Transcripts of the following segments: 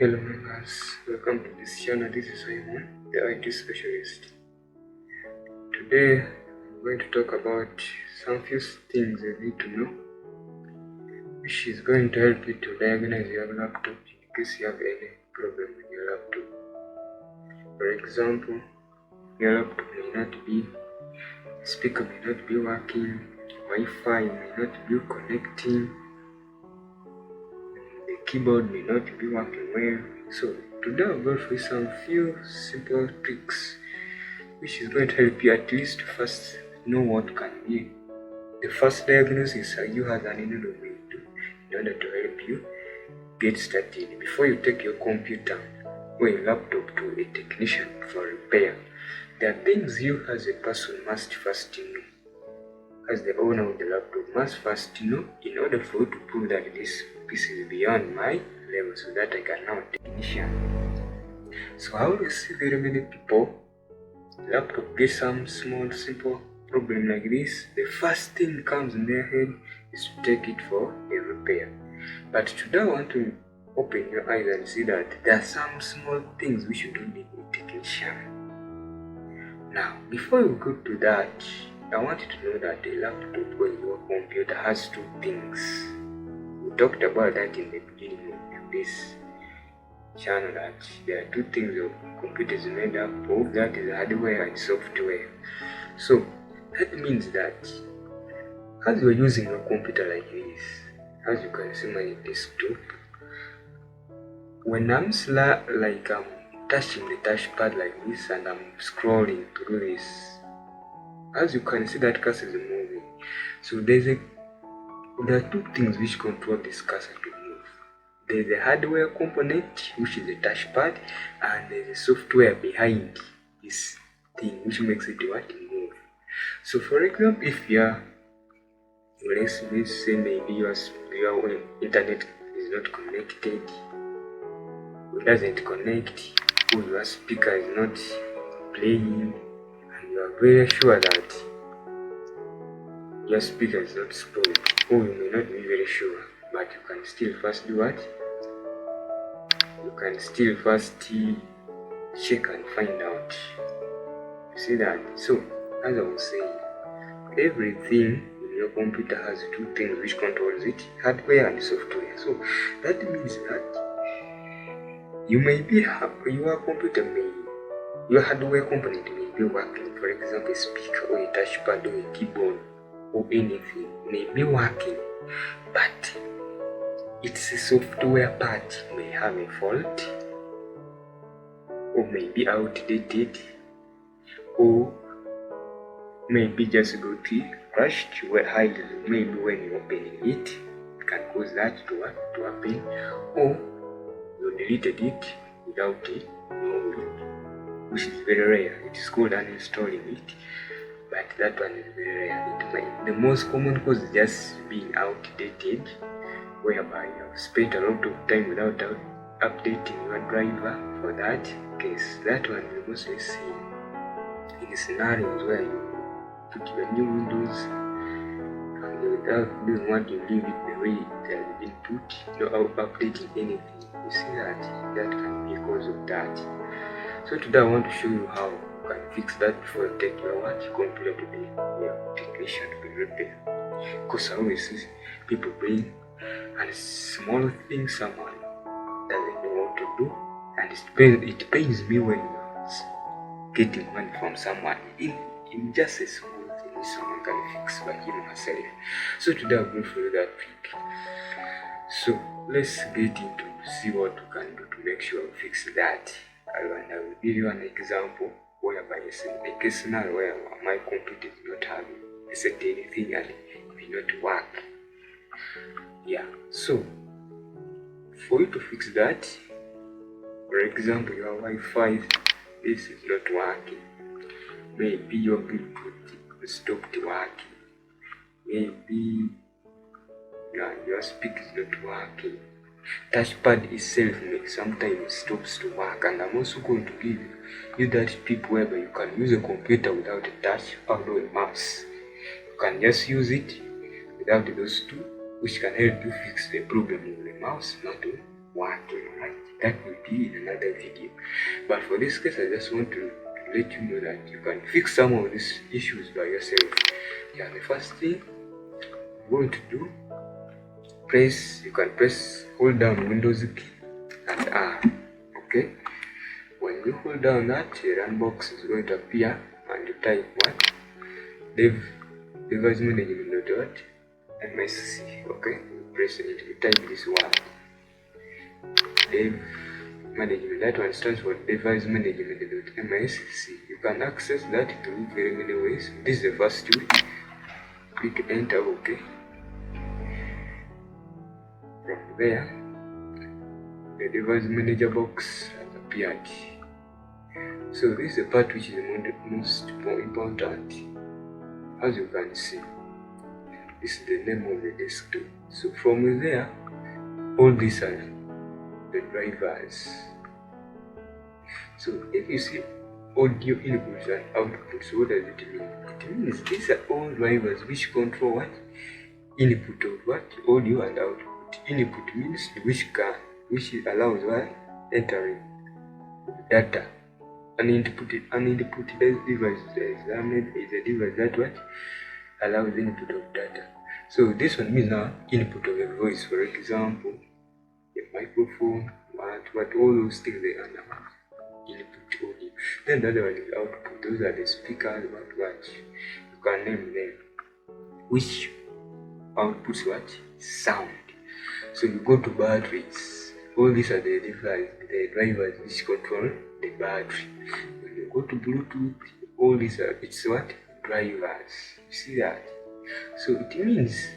Hello members, welcome to this channel. This is Simon, the IT specialist. Today I'm going to talk about some few things you need to know, which is going to help you to diagnose your laptop in case you have any problem with your laptop. For example, your laptop may not be, speaker may not be working, Wi-Fi may not be connecting, the keyboard may not be working well. So today I'll go through some few simple tricks which is going to help you at least first know what can be the first diagnosis you have an in order to help you get started before you take your computer or your laptop to a technician for repair. There are things you as a person must first know, as the owner of the laptop must first know, in order for you to prove that this piece is beyond my level so that I can now technician. So I will see very many people laptop get some small simple problem like this. The first thing comes in their head is to take it for a repair. But today I want to open your eyes and see that there are some small things which you don't need a technician. Now, before you go to that, I want you to know that a laptop or your computer has two things. We talked about that in the beginning of this channel, that there are two things your computer is made up of, that is hardware and software. So that means that as you're using your computer like this, as you can see my desktop, when I'm touching the touchpad like this and I'm scrolling through this, as you can see that cursor is moving. So there are two things which control this cursor to move. There's a hardware component, which is the touchpad, and there's a software behind this thing which makes it move. So for example, if let's say maybe your internet is not connected, it doesn't connect, or your speaker is not playing, and you are very sure that your speaker is not spoiled, or you may not be very sure, but you can still first do what? You can still first check and find out. You see that? So, as I was saying, everything in your computer has two things which controls it, hardware and software. So, that means that your hardware component may be working. For example, a speaker or a touchpad or a keyboard or anything may be working, but its software part may have a fault, or may be outdated, or maybe just got crashed, maybe when you open it can cause that to happen, or you deleted it without knowing, which is very rare. It is called uninstalling it, but that one is very rare. The most common cause is just being outdated, whereby you have spent a lot of time without updating your driver. For that case, that one you mostly see in scenarios where you put your new Windows and without doing what you leave it the way it has been put, without updating anything. You see that can be a cause of that. So today I want to show you how you can fix that before you take your computer to the technician to repair. Because I always see people bring and small thing someone doesn't know what to do, and it pains me when you're getting money from someone in just a small thing which someone can fix by him or herself. So today I'm going to show you that trick. So let's get into see what you can do to make sure you fix that. And I will give you an example whereby in a case scenario where my computer is not having a certain thing and it may not work. Yeah, so for you to fix that, for example, your Wi-Fi, this is not working. Maybe your Bluetooth stopped working. Maybe your speaker is not working. Touchpad itself sometimes stops to work, and I'm also going to give you that tip whereby you can use a computer without a touchpad or a mouse. You can just use it without those two, which can help you fix the problem with the mouse, not working, right? That will be in another video. But for this case, I just want to let you know that you can fix some of these issues by yourself. Yeah, the first thing I'm going to do, you can hold down Windows key and R. Okay, when you hold down that, a run box is going to appear and you type what? Device management MSC. Okay, press it, you type this word, dev management. That one stands for device management.msc. You can access that through very many ways. This is the first way. Click enter. Okay, from there the device manager box has appeared. So this is the part which is the most important. As you can see, this is the name of the desktop. So from there, all these are the drivers. So if you see audio inputs and outputs, what does it mean? It means these are all drivers which control what? Input of what? Audio and output. Input means which allows what? Entering data. An input device is a device that what? Allows input of data. So this one means now input of a voice, for example, a microphone, what all those things they are now input audio. Then the other one is output. Those are the speakers, what you can name them, which outputs what? Sound. So you go to batteries. All these are the drivers which control the battery. When you go to Bluetooth, all these are what? Drivers. You see that? So it means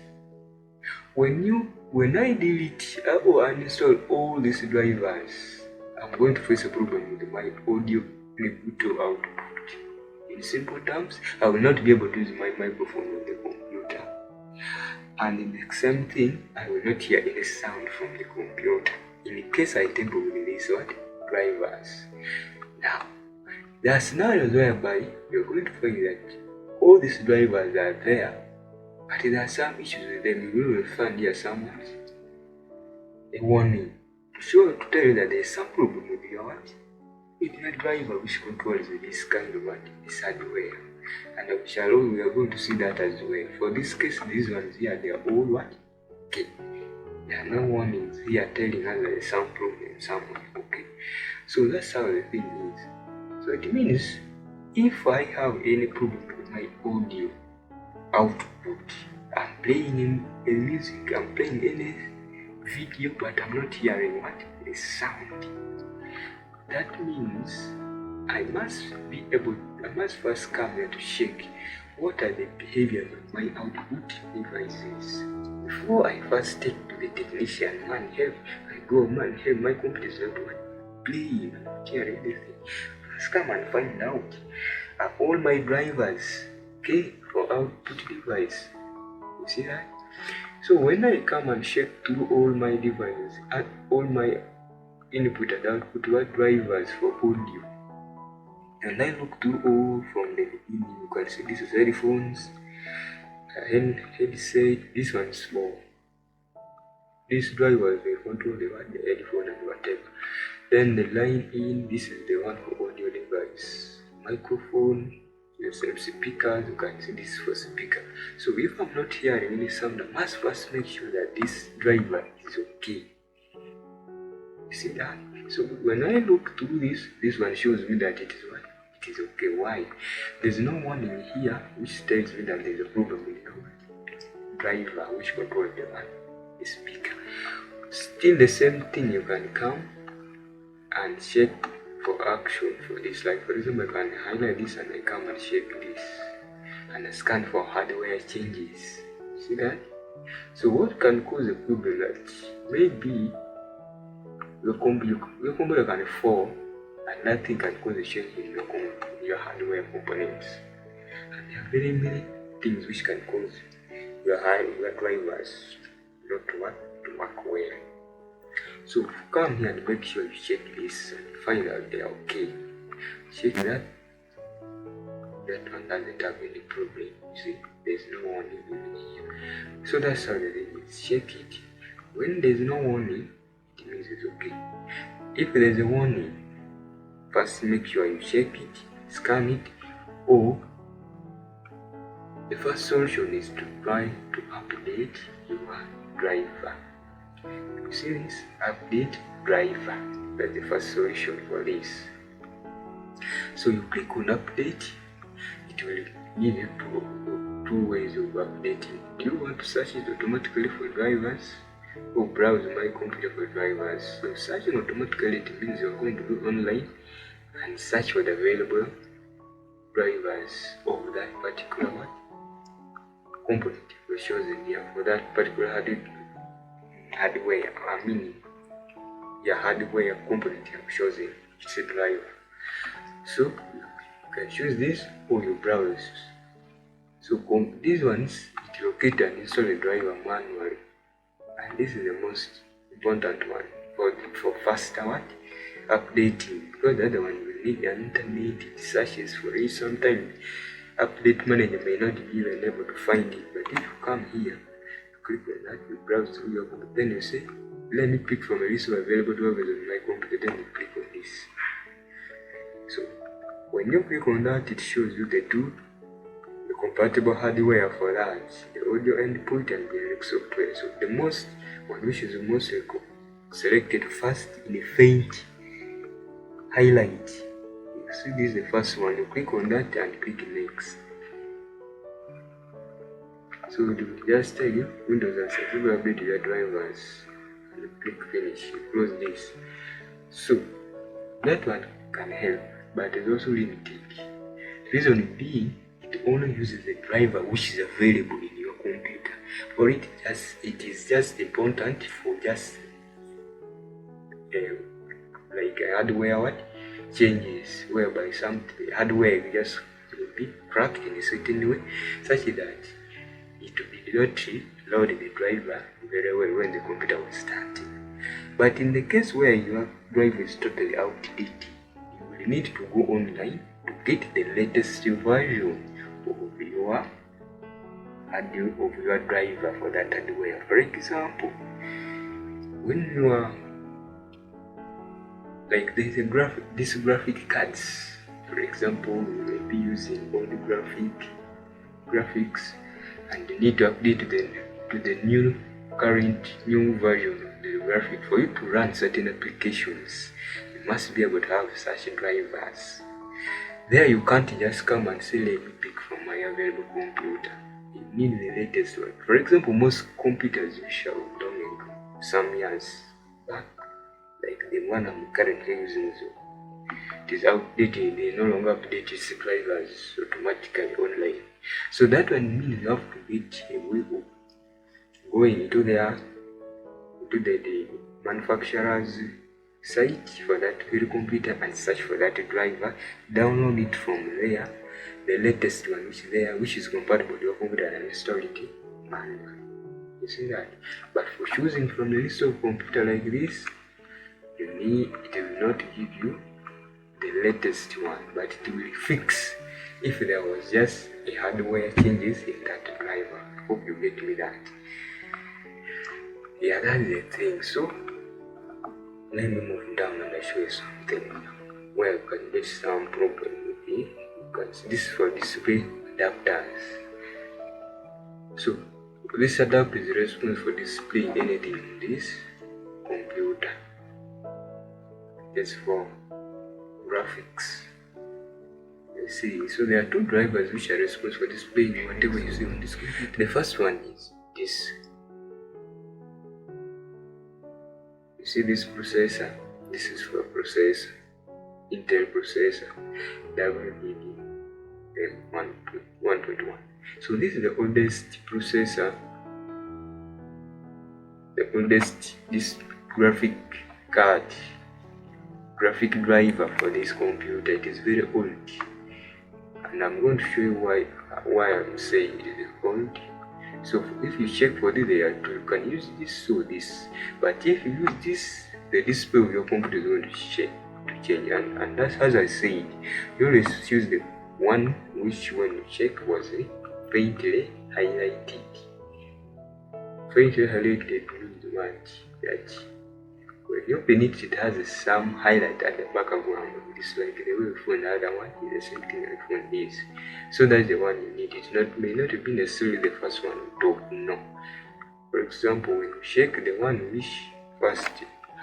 when I delete or uninstall all these drivers, I'm going to face a problem with my audio input or output. In simple terms, I will not be able to use my microphone on the computer. And in the same thing, I will not hear any sound from the computer in case I tamper with these drivers. Now, there are scenarios whereby you're going to find that all these drivers are there, but there are some issues with them. You will find here somewhere a warning to tell you that there is some problem with your driver which controls this kind of this hardware. And we are going to see that as well. For this case, these ones here, they are all what? Okay. There are no warnings here telling us there is some problem somewhere. Okay. So that's how the thing is. So it means if I have any problem with my audio output, I'm playing a music, I'm playing any video, but I'm not hearing what? The sound. That means I must first come here to check what are the behaviors of my output devices. Before I first take to the technician, man, help, my computer is not playing, I'm not hearing anything. Let's come and find out. Are all my drivers okay for output device? You see that? So when I come and check through all my devices and all my input and output, what drivers for audio, and I look through all from the beginning, you can see this is headphones, headset, this one is small. These drivers they control the headphone and whatever. Then the line in, this is the one for audio device. Microphone, the same speakers, you can see this for speaker. So if I'm not hearing any sound, I must first make sure that this driver is okay. You see that? So when I look through this one shows me that it is what? It is okay. Why? There's no warning here which tells me that there's a problem with the driver which controls the speaker. Still the same thing, you can come and check for action for this. Like for example, I can highlight this and I come and check this and I scan for hardware changes. See that? So what can cause a problem that maybe your computer can fall and nothing can cause a change in your hardware components. And there are very many things which can cause your drivers not to work well. So come here and make sure you check this and find out they are okay. Check that one doesn't have any problem. You see, there's no warning even here. So that's how the thing is. Check it. When there's no warning, it means it's okay. If there's a warning, first make sure you check it, scan it, or the first solution is to try to update your driver. You see this? Update driver. That's the first solution for this. So you click on update. It will give you two ways of updating. Do you want to search it automatically for drivers or browse my computer for drivers? So searching automatically, it means you're going to go online and search for the available drivers of that particular component which shows in here for that particular hardware. Hardware component shows in it's a driver. So you can choose this or you browse. So these ones, it locate and install the driver manually, and this is the most important one for faster updating, because the other one will need an internet searches for it. Sometimes update manager may not be even able to find it, but if you come here, you click on that, you browse through your computer, then you say, let me pick from a list of available drivers on my computer, then you click on this. So when you click on that, it shows you the compatible hardware for that, the audio input and the lyric software. So the one which is most selected first in a faint highlight. You see this is the first one. You click on that and click next. So it will just tell you Windows has successfully updated your drivers, and you click finish. You close this. So that one can help, but it's also limited. Reason being, it only uses the driver which is available in your computer, or it is just important for just like a hardware changes, whereby some hardware just will be cracked in a certain way, such that it will not load the driver very well when the computer was starting. But in the case where your driver is totally outdated, you will need to go online to get the latest version of your driver for that hardware. For example, when you are like there's these graphic cards, for example, you may be using old graphics and you need to update to the new version of the graphic. For you to run certain applications, you must be able to have such drivers. There you can't just come and say, let me pick from my available computer. You need the latest one. For example, most computers which are running some years back, like the one I'm currently using, so it is outdated. They no longer update its drivers automatically online. So that one means you have to get a way of going into the manufacturer's site for that very computer and search for that driver, download it from there, the latest one which is compatible with your computer, and install it manually. You see that? But for choosing from the list of computer like this, it will not give you the latest one, but it will fix if there was just a hardware changes in that driver. Hope you get me that. Yeah, that's the thing. So let me move down and I show you something where you can get some problem with it. Because this is for display adapters. So this adapter is responsible for displaying anything in this computer. It's for graphics. You see, so there are two drivers which are responsible for displaying whatever you see on this computer. The first one is this. You see this processor? This is for processor, Intel processor, WDDM1.1. So this is the oldest processor, this graphic driver for this computer. It is very old, and I'm going to show you why I'm saying it is old. So if you check for this, you can use this or this, but if you use this, the display of your computer is going to change, and that's, as I said, you always choose the one which, when you check, was faintly highlighted. Faintly highlighted means what? That when you open it, it has some highlight at the background. It's like the way phone the other one is the same thing like phone is. So that's the one you need. It may not be necessarily the first one on top, no. For example, when you check the one which first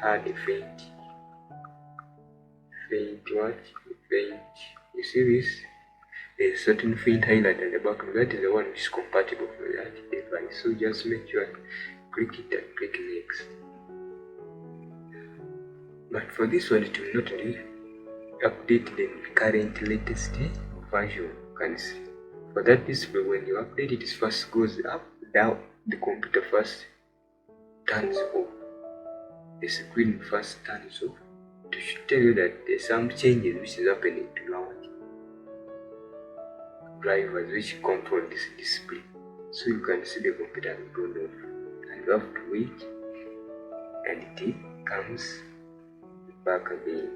had a faint what? Faint. You see this? There's a certain faint highlight at the background. That is the one which is compatible for that device. So just make sure click it and click next. But for this one, it will not be update the current latest version. You can see. For that display, when you update it, first goes up, down. The computer first turns off. The screen first turns off to tell you that there's some changes which is happening to our drivers which control this display. So you can see the computer has gone off, and you have to wait and it comes back again.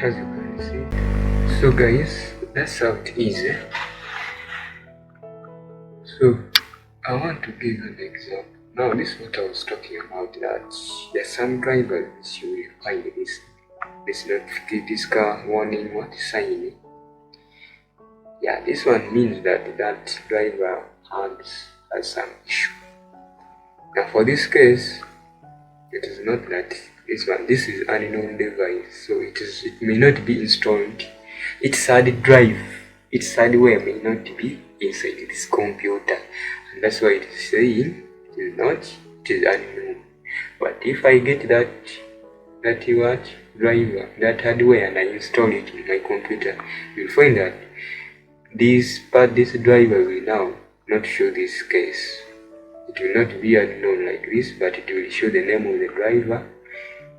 As you can see. So guys, that's how it is. So I want to give an example. Now this is what I was talking about, that there's some drivers you will find this notification, this car warning sign. Yeah, this one means that that driver has some issue. Now for this case, it is not that this is an unknown device, so it may not be installed. Its hard drive, its hardware may not be inside this computer, and that's why it is saying it is unknown. But if I get that driver, that hardware, and I install it in my computer, you'll find that this driver will now not show this case. It will not be unknown like this, but it will show the name of the driver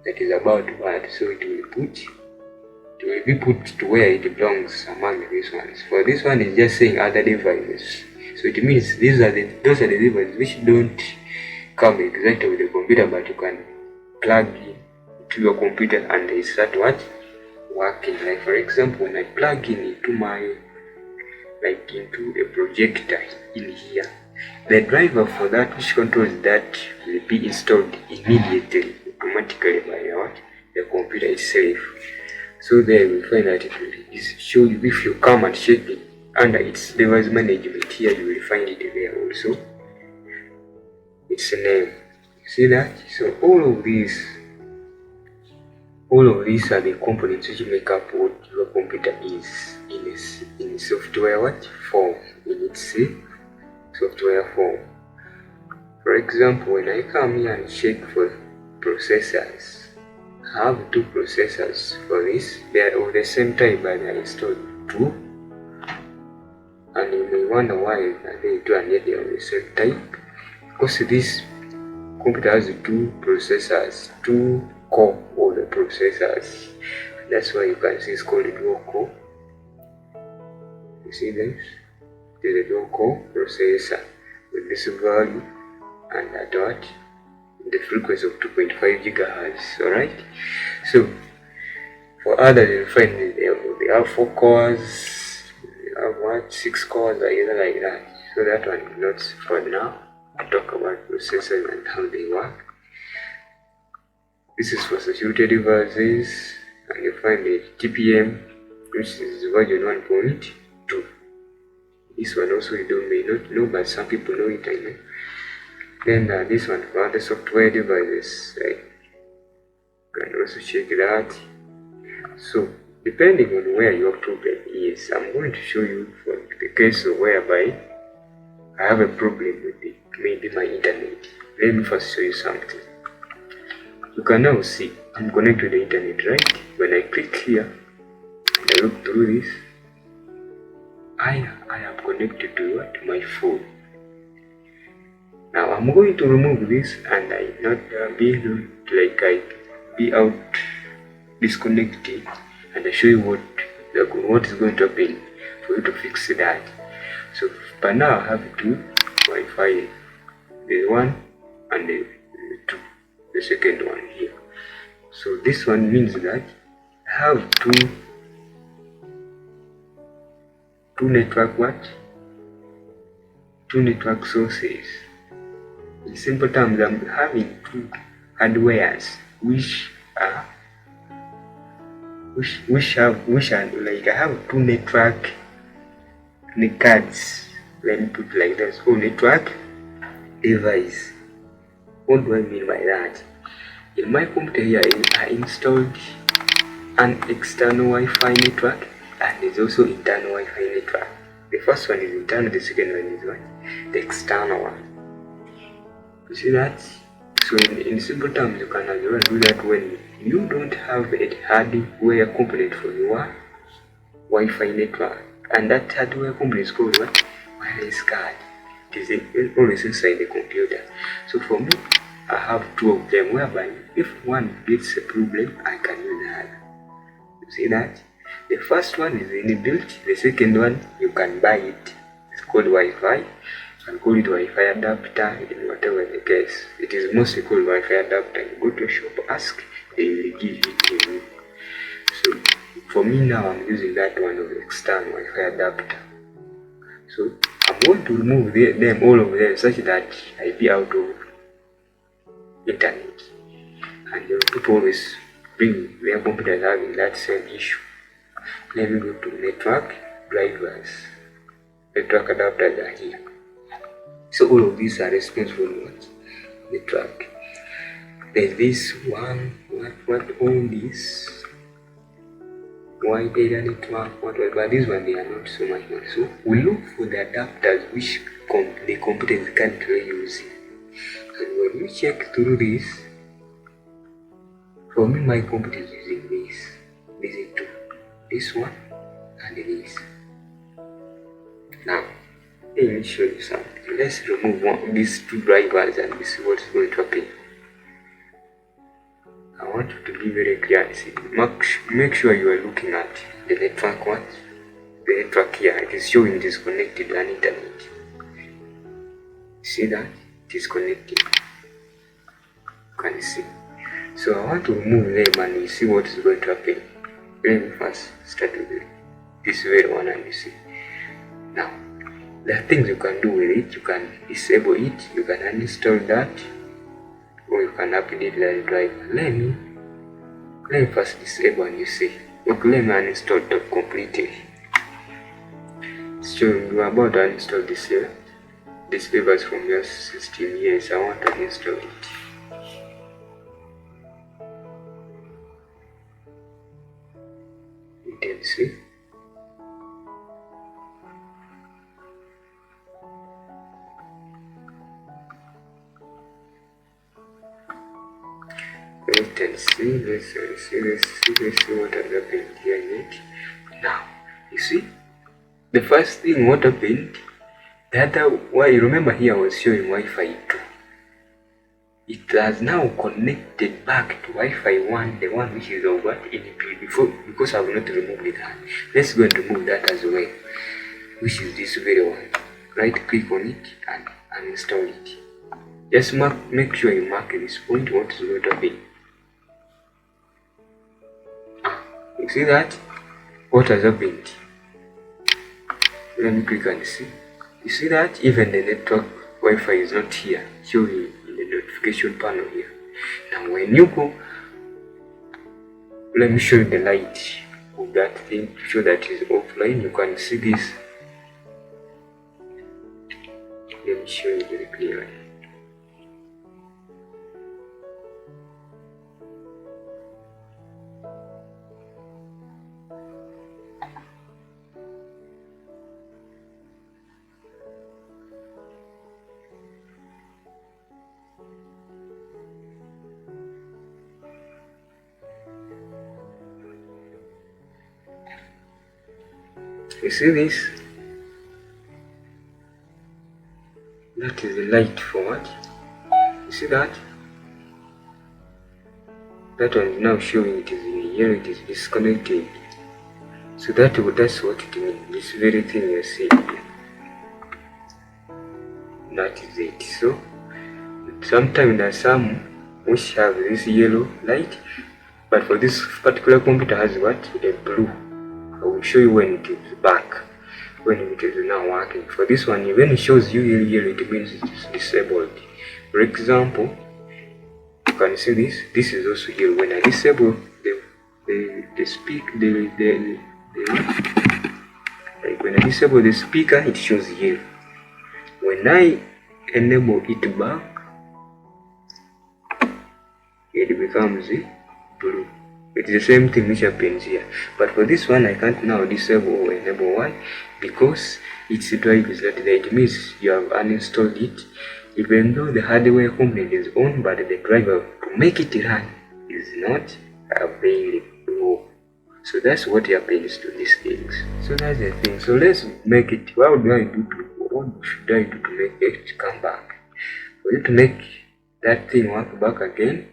that is about to add. So it will be put to where it belongs among these ones. For this one, it's just saying other devices. So it means those are the devices which don't come exactly with the computer, but you can plug in to your computer and they start working. Like for example, when I plug in into into a projector in here, the driver for that which controls that will be installed immediately, automatically by the computer itself. So there you will find that it will show you. If you come and check it under its device management, here you will find it there also. Its name. You see that? So all of these are the components which make up what your computer is in software form, in its software form. For example, when I come here and check for processors, I have two processors for this. They are of the same type, but I installed two. And you may wonder why they two and yet they are of the same type. Because this computer has two processors, two core of the processors. That's why you can see it's called a dual core. You see this? It is a dual core processor with this value and that the frequency of 2.5 gigahertz. Alright? So for others you'll find they have 4 cores, they have 6 cores, either like that. So that one is not for now. I talk about processors and how they work. This is for security devices, and you find the TPM, which is version 1.2. This one also you may not know, but some people know it, I know. Then this one for other software devices, right? also check that. So depending on where your problem is, I'm going to show you for the case of whereby I have a problem with it, maybe my internet. Let me first show you something. You can now see I'm connected to the internet, right? When I click here and I look through this, I am connected to what? My phone. Now I'm going to remove this and I not be like I be out disconnected, and I show you what is going to happen for you to fix that. So by now I have two Wi-Fi, the one and the two, the second one here. So this one means that I have two network two network sources. In simple terms, I'm having two hardwares which are like I have two network cards. Let me put it like that. So network device. What do I mean by that? In my computer here, I installed an external Wi-Fi network and there's also internal Wi-Fi network. The first one is internal, the second one is what? The external one. You see that? So in simple terms, you can as well do that when you don't have a hardware component for your Wi-Fi network, and that hardware component is called what? Wireless card. It is always inside the computer. So for me, I have two of them, whereby if one gets a problem, I can use the other. You see that? The first one is inbuilt, the second one you can buy it. It's called Wi-Fi. You can call it Wi-Fi adapter, in whatever the case. It is mostly called Wi-Fi adapter. You go to a shop, ask, they will give it to you. So for me now, I'm using that one of the external Wi-Fi adapter. So I'm going to remove them, all of them, such that I be out of internet. And people always bring their computers having that same issue. Let me go to network drivers. Network adapters are here. So all of these are responsible for what? Network. There's this one, what all this wide area network, but this one they are not so much more. So we look for the adapters which the computer is currently using. And when you check through this, for me my computer is using this. This is two. This one and this. Now let me show you something. Let's remove these two drivers and we see what is going to happen. I want you to be very clear and see. Make sure you are looking at the network one. The network here, it is showing disconnected and internet. See that? It is connected. You can see. So I want to remove them and you see what is going to happen. Let me first start with this very one and you see. Now, there are things you can do with it. You can disable it, you can uninstall that, or you can update the driver. Let me first disable and you see. Okay, let me uninstall it completely. So you are about to uninstall this here. This paper is from your system. Yes, I want to uninstall it. You can see. Let's see what has happened here yet. Now, you see, the first thing what happened, you remember here I was showing Wi-Fi 2. It has now connected back to Wi-Fi 1, the one which is over NP before, because I have not removed that. Let's go and remove that as well, which is this very one. Right click on it and uninstall it. Just make sure you mark this point what is going to happen. You see that? What has happened? Let me click and see. You see that? Even the network Wi-Fi is not here, showing in the notification panel here. Now when you go, let me show you the light of that thing to show that it is offline. You can see this. Let me show you very clearly. You see this? That is the light for what? You see that? That one is now showing it is in yellow, it is disconnected. So that's what it means. This very thing you see here. That is it. So sometimes there are some which have this yellow light, but for this particular computer has what? A blue. I will show you when it is back, when it is now working. For this one, when it shows you yellow, it means it is disabled. For example, you can see this. This is also yellow. When I disable like when I disable the speaker, it shows yellow. When I enable it back, it becomes blue. It's the same thing which happens here. But for this one, I can't now disable or enable. Why? Because its drive is not there. It means you have uninstalled it, even though the hardware component is on, but the driver to make it run is not available. So that's what happens to these things. So that's the thing. So let's make it. What should I do to make it come back? For you to make that thing work back again,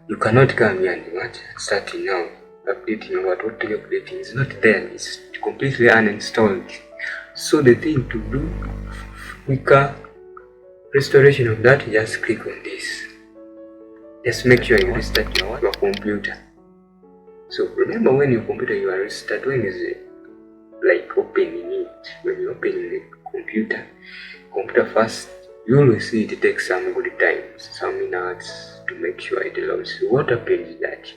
you cannot come here and what? Starting now, updating what you're updating is not there. It's completely uninstalled. So the thing to do, quicker restoration of that, just click on this. Just make sure you restart your computer. So remember, when your computer you are restart, when is it like opening it? When you open the computer first, you will see it takes some good time, some minutes to make sure it loads. So what happens is that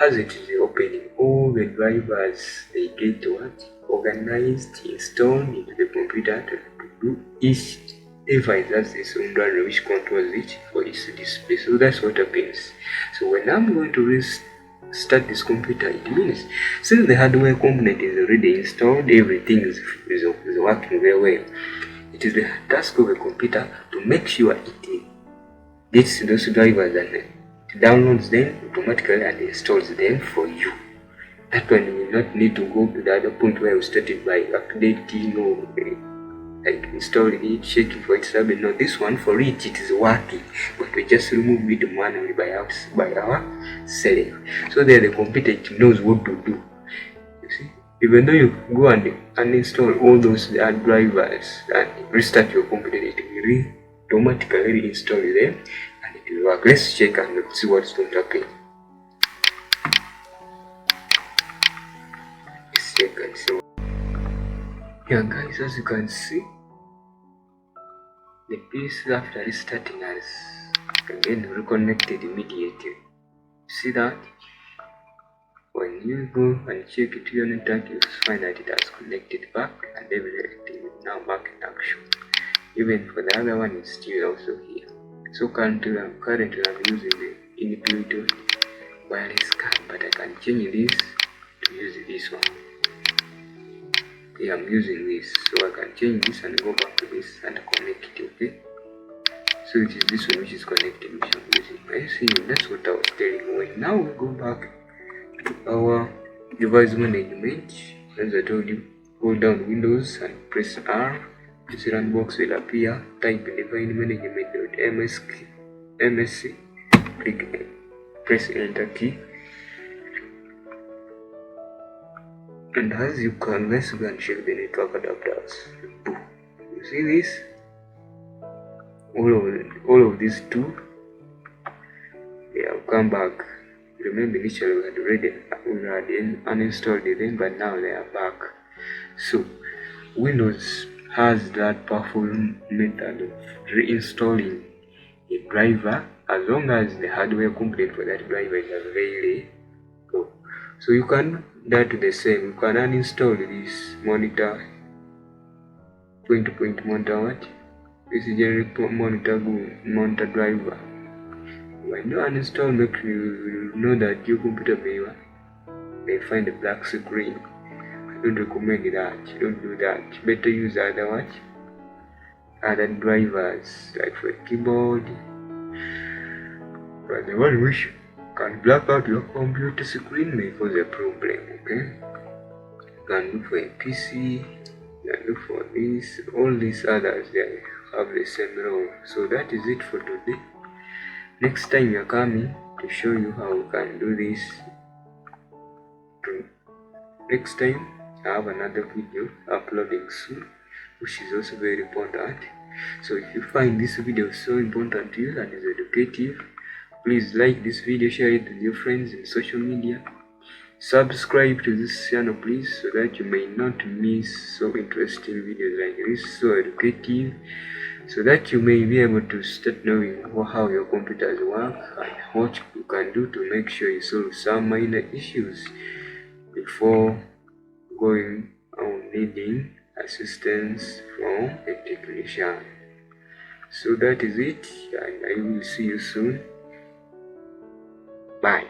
as it is opening, all the drivers, they get what? Organized, installed into the computer to do each device has its own driver which controls it for its display. So that's what happens. So when I'm going to restart this computer, it means since the hardware component is already installed, everything is working very well. It is the task of the computer to make sure it gets those drivers and it downloads them automatically and installs them for you. That one you will not need to go to the other point where you started by updating or like installing it, checking for its happening. No, this one for it is working, but we just remove it manually by ourselves. So there the computer, it knows what to do. You see, even though you go and uninstall all those drivers and restart your computer, it will automatically reinstall them and it will work. Let's check and see what's going to happen. Let's check and see. Yeah guys, as you can see, the PC after restarting has again reconnected immediately. See that? When you go and check it your network, you find that it has connected back and everything is now back in action. Even for the other one, it's still also here. So currently I'm using the inbuilt wireless card, but I can change this to use this one. Okay, I'm using this, so I can change this and go back to this and connect it. Okay, so it is this one which is connected, which I'm using. I see, that's what I was telling you. Now we go back to our device management. As I told you, hold down Windows and press R. This run box will appear. Type device management.msc. Click, press enter key. And as you can, let's go and check the network adapters. You see this? All of these two, they have come back. Remember, initially we had uninstalled them, but now they are back. So Windows has that powerful method of reinstalling a driver as long as the hardware component for that driver is available. So you can do the same. You can uninstall this monitor, point-to-point monitor, this is generic monitor driver. When you uninstall, make sure you know that your computer may find a black screen. I don't recommend that. Don't do that. Better use other drivers, like for a keyboard, but the one which can black out your computer screen may cause a problem. Okay, can do for a PC, you can do for this, all these others, they have the same role. So that is it for today. Next time we are coming to show you how we can do this. Next time I have another video uploading soon, which is also very important. So if you find this video so important to you and is educative, please like this video, share it with your friends in social media, subscribe to this channel please, so that you may not miss so interesting videos like this, so educative, so that you may be able to start knowing how your computers work and what you can do to make sure you solve some minor issues before going on needing assistance from a technician. So that is it, and I will see you soon. Bye.